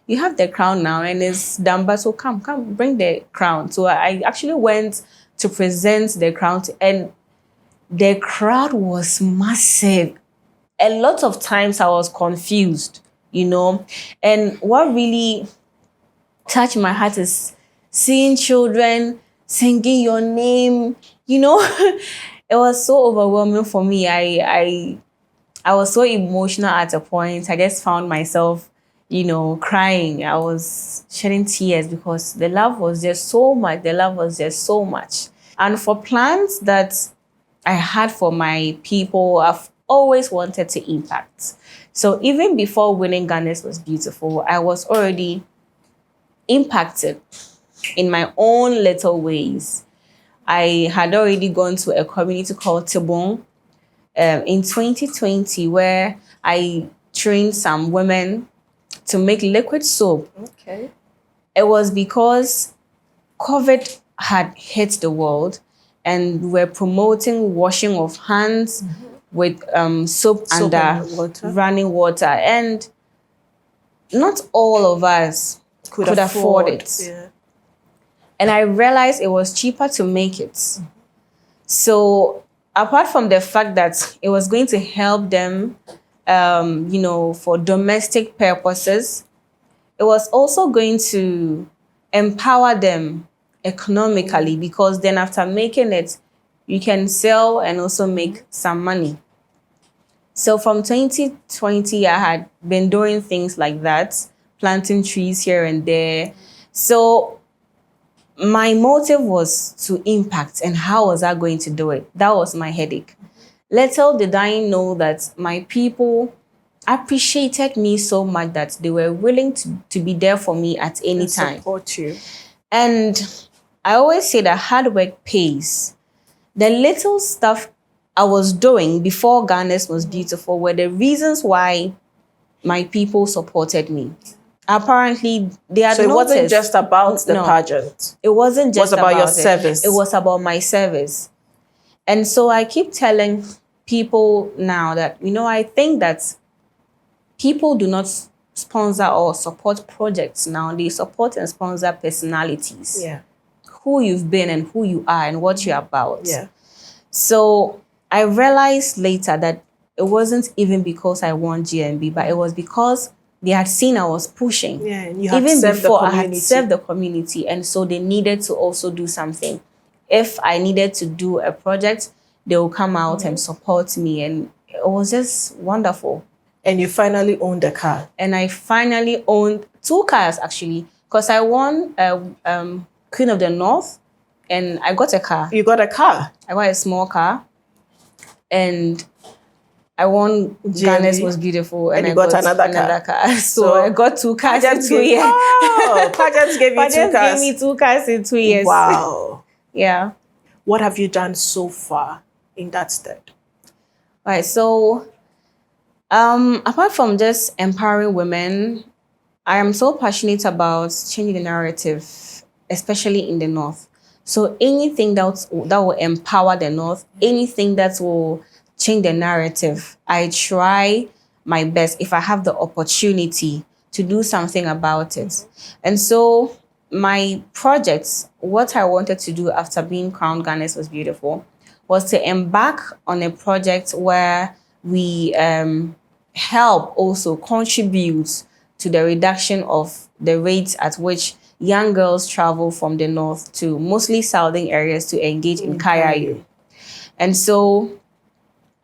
you have the crown now, and it's Damba, so come, bring the crown. So I actually went to present the crown, and the crowd was massive. A lot of times I was confused, And what really touched my heart is seeing children singing your name, you know, it was so overwhelming for me. I was so emotional at a point. I just found myself, crying. I was shedding tears because the love was just so much. The love was just so much. And for plans that I had for my people, I've always wanted to impact. So even before winning Ghana's Was Beautiful, I was already impacted in my own little ways. I had already gone to a community called Tebong in 2020, where I trained some women to make liquid soap. Okay. It was because COVID had hit the world and we were promoting washing of hands with soap under running water. And not all of us could afford it. Yeah. And I realized it was cheaper to make it. So apart from the fact that it was going to help them, for domestic purposes, it was also going to empower them economically, because then after making it, you can sell and also make some money. So from 2020, I had been doing things like that, planting trees here and there. So my motive was to impact, and how was I going to do it? That was my headache. Little did I know that my people appreciated me so much that they were willing to be there for me at any time. Support you. And I always say that hard work pays. The little stuff I was doing before Ghana's Was Beautiful were the reasons why my people supported me. Apparently, they had noticed. So it wasn't just about the pageant. It wasn't just about your service. It was about my service. And so I keep telling people now that, I think that people do not sponsor or support projects now. They support and sponsor personalities. Yeah. Who you've been and who you are and what you're about. Yeah. So I realized later that it wasn't even because I won GMB, but it was because they had seen I was pushing. Yeah, and you had even served before the I had community. served the community, and so they needed to also do something. If I needed to do a project, they will come out and support me, and it was just wonderful. And you finally owned a car. And I finally owned 2 cars, actually, because I won Queen of the North, and I got a car. You got a car? I got a small car, and I won Ghana's Was Beautiful, and you I got another car. So I got 2 cars in 2 years. Oh, Pageants gave you 2 cars. Pageants gave me 2 cars in 2 years. Wow. Yeah. What have you done so far in that step? Right. So, apart from just empowering women, I am so passionate about changing the narrative, especially in the North. So anything that will empower the North, anything that will change the narrative, I try my best, if I have the opportunity, to do something about it. And so my projects, what I wanted to do after being crowned Ghana's Was Beautiful, was to embark on a project where we help also contribute to the reduction of the rates at which young girls travel from the North to mostly southern areas to engage in kayaking. And so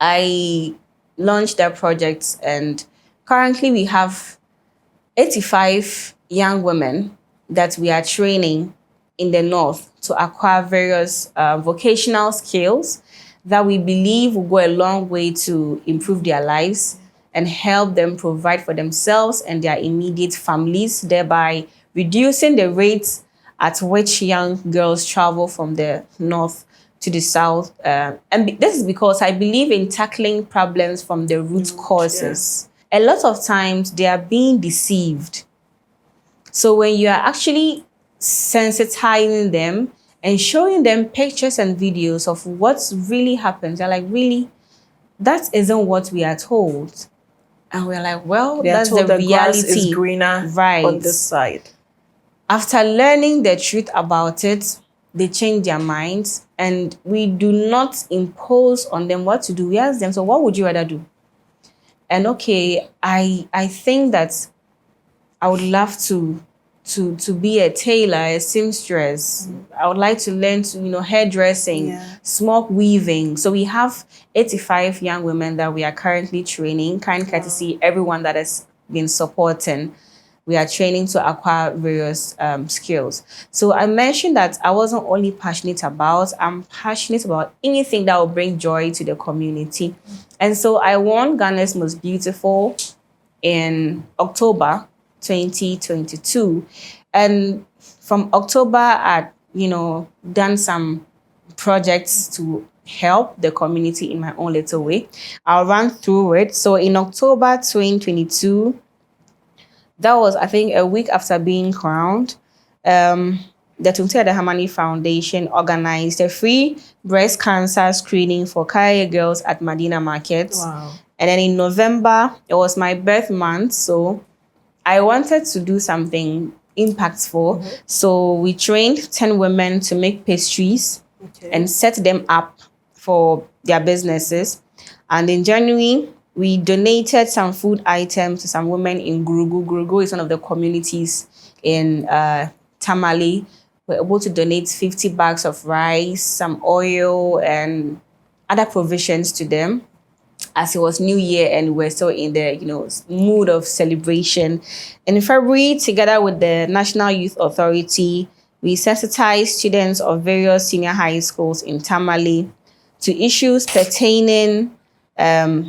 I launched that project, and currently we have 85 young women that we are training in the North to acquire various vocational skills that we believe will go a long way to improve their lives and help them provide for themselves and their immediate families, thereby reducing the rates at which young girls travel from the North to the South. And this is because I believe in tackling problems from the root causes. Yeah. A lot of times they are being deceived. So when you are actually sensitizing them and showing them pictures and videos of what really happens, they're like, really? That isn't what we are told. And we're like, well, that's the reality. Grass is greener on this side. After learning the truth about it, they change their minds, and we do not impose on them what to do. We ask them, so what would you rather do? And okay, I think that I would love to to be a tailor, a seamstress. I would like to learn to, hairdressing, smock weaving. So we have 85 young women that we are currently training, kind courtesy everyone that has been supporting. We are training to acquire various skills. So I mentioned that I wasn't only passionate about, I'm passionate about anything that will bring joy to the community. And so I won Ghana's Most Beautiful in October 2022. And from October, I'd, done some projects to help the community in my own little way. I'll run through it. So in October 2022, that was, I think, a week after being crowned, the Teiya Dahamani Foundation organized a free breast cancer screening for Kaya girls at Medina Market. Wow. And then in November, it was my birth month, so I wanted to do something impactful. So we trained 10 women to make pastries and set them up for their businesses. And in January, we donated some food items to some women in Gurugu. Gurugu is one of the communities in Tamale. We're able to donate 50 bags of rice, some oil, and other provisions to them, as it was New Year and we're still in the mood of celebration. In February, together with the National Youth Authority, we sensitized students of various senior high schools in Tamale to issues pertaining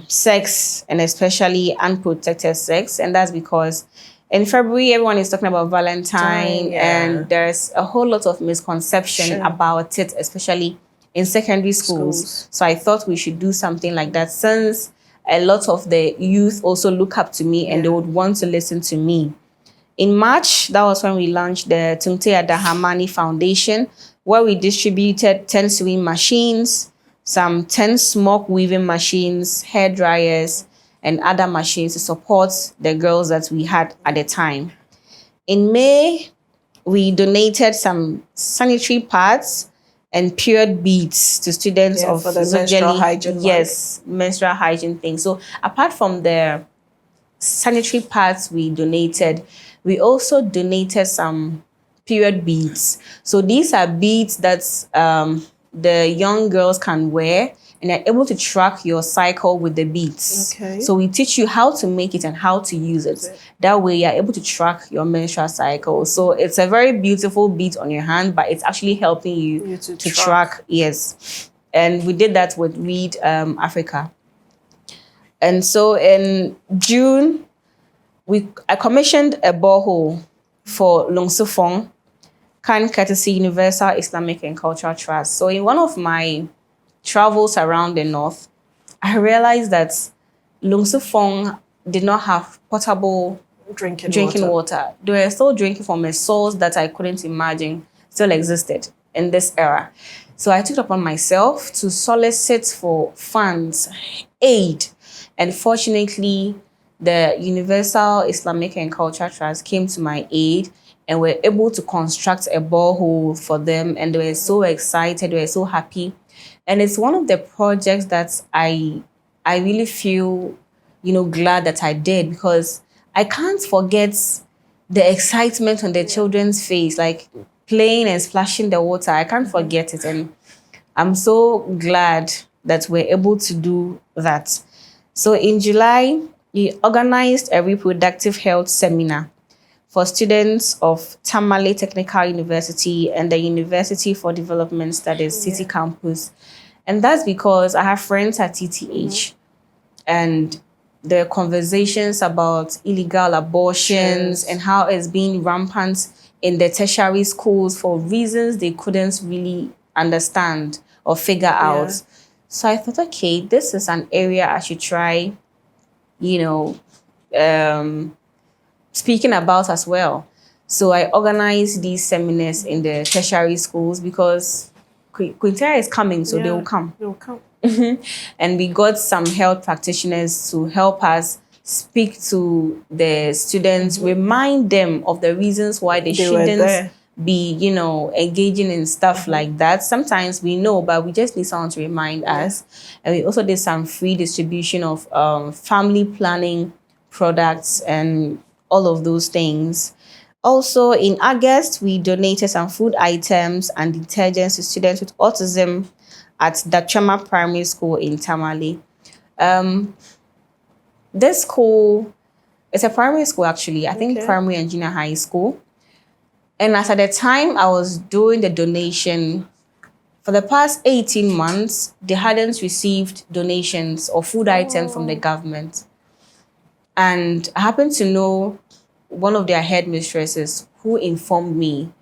sex, and especially unprotected sex. And that's because in February, everyone is talking about Valentine, and there's a whole lot of misconception about it, especially in secondary schools. So I thought we should do something like that, since a lot of the youth also look up to me and they would want to listen to me. In March, that was when we launched the Teiya Dahamani Foundation, where we distributed 10 sewing machines, some 10 smock weaving machines, hair dryers, and other machines to support the girls that we had at the time. In May, we donated some sanitary pads and period beads to students of for the menstrual hygiene. Menstrual hygiene thing. So apart from the sanitary pads we donated, we also donated some period beads. So these are beads that the young girls can wear, and they're able to track your cycle with the beads. Okay. So we teach you how to make it and how to use it. That way you're able to track your menstrual cycle. So it's a very beautiful bead on your hand, but it's actually helping you to track. Yes. And we did that with Read Africa. And so in June, I commissioned a borehole for Longsufong, kind courtesy Universal Islamic and Cultural Trust. So in one of my travels around the north, I realized that Longsufong did not have potable drinking water. They were still drinking from a source that I couldn't imagine still existed in this era. So I took it upon myself to solicit for funds, aid, and fortunately, the Universal Islamic and Cultural Trust came to my aid and were able to construct a borehole for them, and they were so excited, they were so happy. And it's one of the projects that I really feel, glad that I did, because I can't forget the excitement on the children's face, like playing and splashing the water. I can't forget it. And I'm so glad that we're able to do that. So in July, we organized a reproductive health seminar for students of Tamale Technical University and the University for Development Studies City Campus. And that's because I have friends at TTH, and there are conversations about illegal abortions and how it's being rampant in the tertiary schools for reasons they couldn't really understand or figure out. So I thought, okay, this is an area I should try, speaking about as well. So I organized these seminars in the tertiary schools because Teiya is coming, so they will come. They will come. And we got some health practitioners to help us speak to the students, remind them of the reasons why they shouldn't be, engaging in stuff like that. Sometimes we know, but we just need someone to remind us. And we also did some free distribution of family planning products and all of those things. Also, in August, we donated some food items and detergents to students with autism at the Chama Primary School in Tamale. This school, it's a primary school actually, I think primary and junior high school. And as at the time I was doing the donation, for the past 18 months, they hadn't received donations or food items from the government. And I happened to know one of their headmistresses who informed me.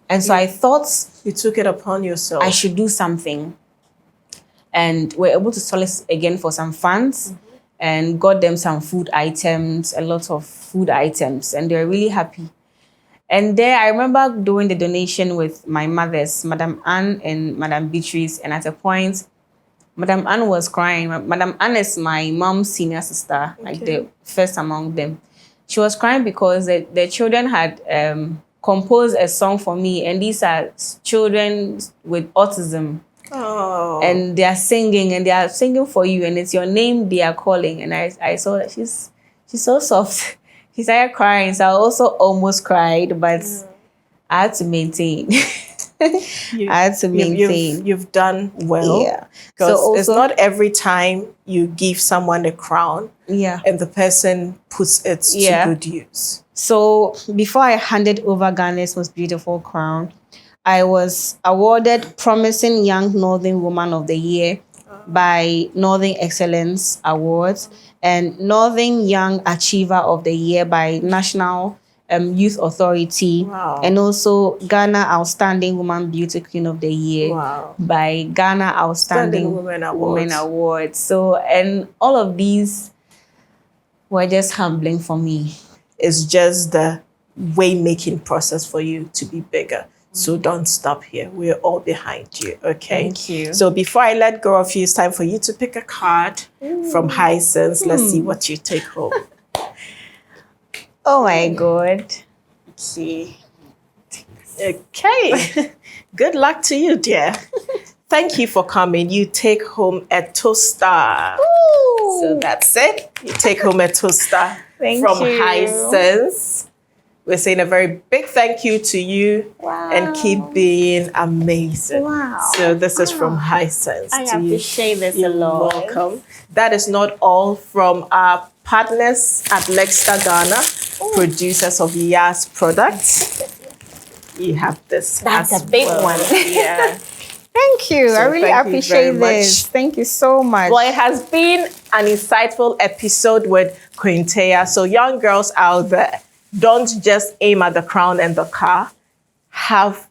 And so I thought... You took it upon yourself. I should do something. And we're able to solicit again for some funds and got them some food items, a lot of food items, and they're really happy. And there, I remember doing the donation with my mothers, Madam Anne and Madam Beatrice, and at a point, Madam Anne was crying. Madam Anne is my mom's senior sister, like the first among them. She was crying because the children had composed a song for me, and these are children with autism. Oh. And they are singing for you, and it's your name they are calling. And I saw that she's so soft. She started crying, so I also almost cried, but I had to maintain. You've done well. Yeah. Because it's not every time you give someone a crown and the person puts it to good use. So before I handed over Ghana's most beautiful crown, I was awarded Promising Young Northern Woman of the Year by Northern Excellence Awards and Northern Young Achiever of the Year by National Youth Authority, and also Ghana Outstanding Woman Beauty Queen of the Year by Ghana Outstanding Women Awards. So, and all of these were just humbling for me. It's just the way-making process for you to be bigger. So don't stop here. We're all behind you, okay? Thank you. So before I let go of you, it's time for you to pick a card from Hisense. Let's see what you take home. Oh my God. Okay. Good luck to you, dear. Thank you for coming. You take home a toaster. Ooh. So that's it. You take home a toaster Thank from you. Hisense. We're saying a very big thank you to you and keep being amazing. Wow. So this is from Hisense. I appreciate this a lot. You're welcome. That is not all from our partners at Lexter Ghana, producers of Yas products. You have this. That's as a big well. one. Yeah. Thank you. So I really thank you appreciate very this. much. Thank you so much. Well, it has been an insightful episode with Queen Teiya. So young girls out there, don't just aim at the crown and the car. Have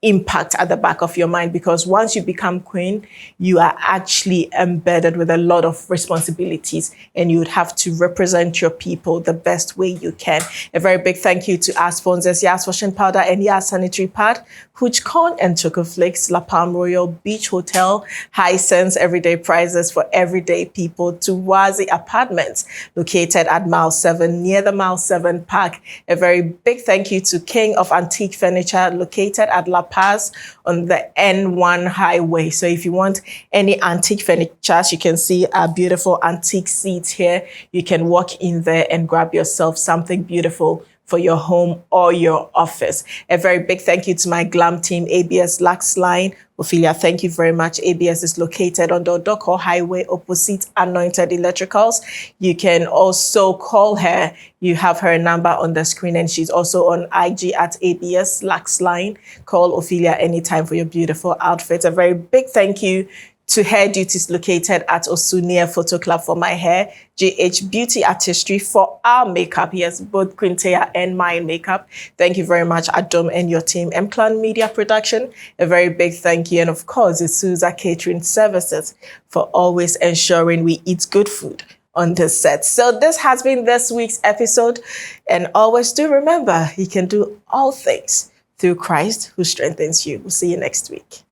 impact at the back of your mind, because once you become queen, you are actually embedded with a lot of responsibilities, and you would have to represent your people the best way you can. A very big thank you to our sponsors, Yas Washing Powder and Yas Sanitary Pad, Hooch Corn and Choco Flakes, La Palm Royal Beach Hotel, Hisense Everyday Prizes for Everyday People, to Wazi Apartments, located at Mile 7, near the Mile 7 Park. A very big thank you to King of Antique Furniture, located at La Paz on the N1 highway. So if you want any antique furniture, you can see our beautiful antique seats here. You can walk in there and grab yourself something beautiful for your home or your office. A very big thank you to my glam team, ABS Lux Line. Ophelia, thank you very much. ABS is located on the Odoko Highway opposite Anointed Electricals. You can also call her. You have her number on the screen, and she's also on IG at ABS Lux Line. Call Ophelia anytime for your beautiful outfits. A very big thank you to Hair Duties, located at Osunia Photo Club for my hair, GH Beauty Artistry for our makeup. Yes, both Queen Teiya and my makeup. Thank you very much, Adom and your team. M-Clan Media Production, a very big thank you. And of course, Isuza Catering Services for always ensuring we eat good food on the set. So this has been this week's episode. And always do remember, you can do all things through Christ who strengthens you. We'll see you next week.